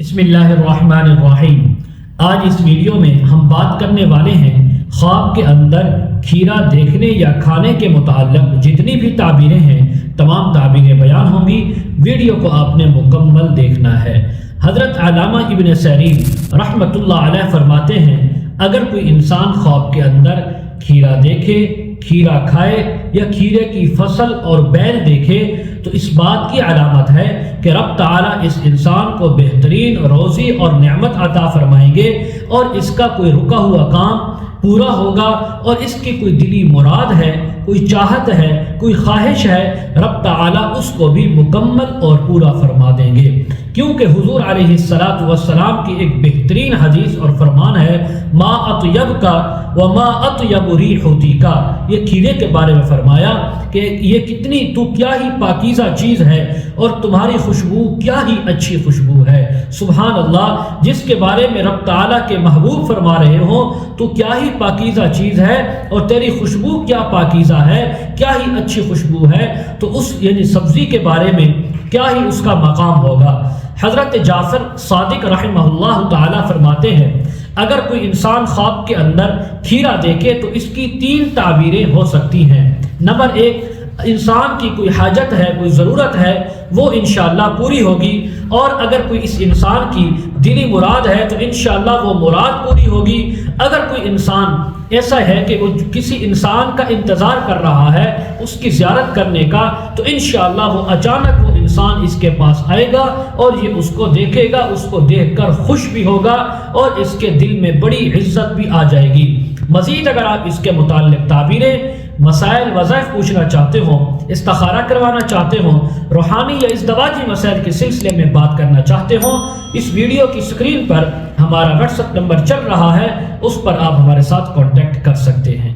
بسم اللہ الرحمن الرحیم۔ آج اس ویڈیو میں ہم بات کرنے والے ہیں خواب کے اندر کھیرا دیکھنے یا کھانے کے متعلق جتنی بھی تعبیریں ہیں تمام تعبیریں بیان ہوں گی۔ ویڈیو کو آپ نے مکمل دیکھنا ہے۔ حضرت علامہ ابن سیرین رحمۃ اللہ علیہ فرماتے ہیں اگر کوئی انسان خواب کے اندر کھیرا دیکھے، کھیرا کھائے یا کھیرے کی فصل اور بیل دیکھے تو اس بات کی علامت ہے کہ رب تعالیٰ اس انسان کو بہترین روزی اور نعمت عطا فرمائیں گے اور اس کا کوئی رکا ہوا کام پورا ہوگا اور اس کی کوئی دلی مراد ہے، کوئی چاہت ہے، کوئی خواہش ہے، رب تعالیٰ اس کو بھی مکمل اور پورا فرما دیں گے۔ کیونکہ حضور علیہ السلام کی ایک بہترین حدیث اور فرمان ہے ما اطیب کا وما اطیب ریحتی کا، یہ کھیرے کے بارے میں فرمایا کہ یہ کتنی تو کیا ہی پاکیزہ چیز ہے اور تمہاری خوشبو کیا ہی اچھی خوشبو ہے۔ سبحان اللہ، جس کے بارے میں رب تعالیٰ کے محبوب فرما رہے ہوں تو کیا ہی پاکیزہ چیز ہے اور تیری خوشبو کیا پاکیزہ ہے، کیا ہی اچھی خوشبو ہے، تو اس یعنی سبزی کے بارے میں کیا ہی اس کا مقام ہوگا۔ حضرت جعفر صادق رحمہ اللہ تعالی فرماتے ہیں اگر کوئی انسان خواب کے اندر کھیرا دیکھے تو اس کی 3 تعبیریں ہو سکتی ہیں۔ نمبر 1، انسان کی کوئی حاجت ہے، کوئی ضرورت ہے، وہ انشاءاللہ پوری ہوگی، اور اگر کوئی اس انسان کی دلی مراد ہے تو انشاءاللہ وہ مراد پوری ہوگی۔ اگر کوئی انسان ایسا ہے کہ وہ کسی انسان کا انتظار کر رہا ہے اس کی زیارت کرنے کا تو انشاءاللہ وہ اچانک وہ انسان اس کے پاس آئے گا اور یہ اس کو دیکھے گا، اس کو دیکھ کر خوش بھی ہوگا اور اس کے دل میں بڑی عزت بھی آ جائے گی۔ مزید اگر آپ اس کے متعلق تعبیریں، مسائل، وظائف پوچھنا چاہتے ہوں، استخارہ کروانا چاہتے ہوں، روحانی یا ازدواجی مسائل کے سلسلے میں بات کرنا چاہتے ہوں، اس ویڈیو کی سکرین پر ہمارا واٹس ایپ نمبر چل رہا ہے، اس پر آپ ہمارے ساتھ کانٹیکٹ کر سکتے ہیں۔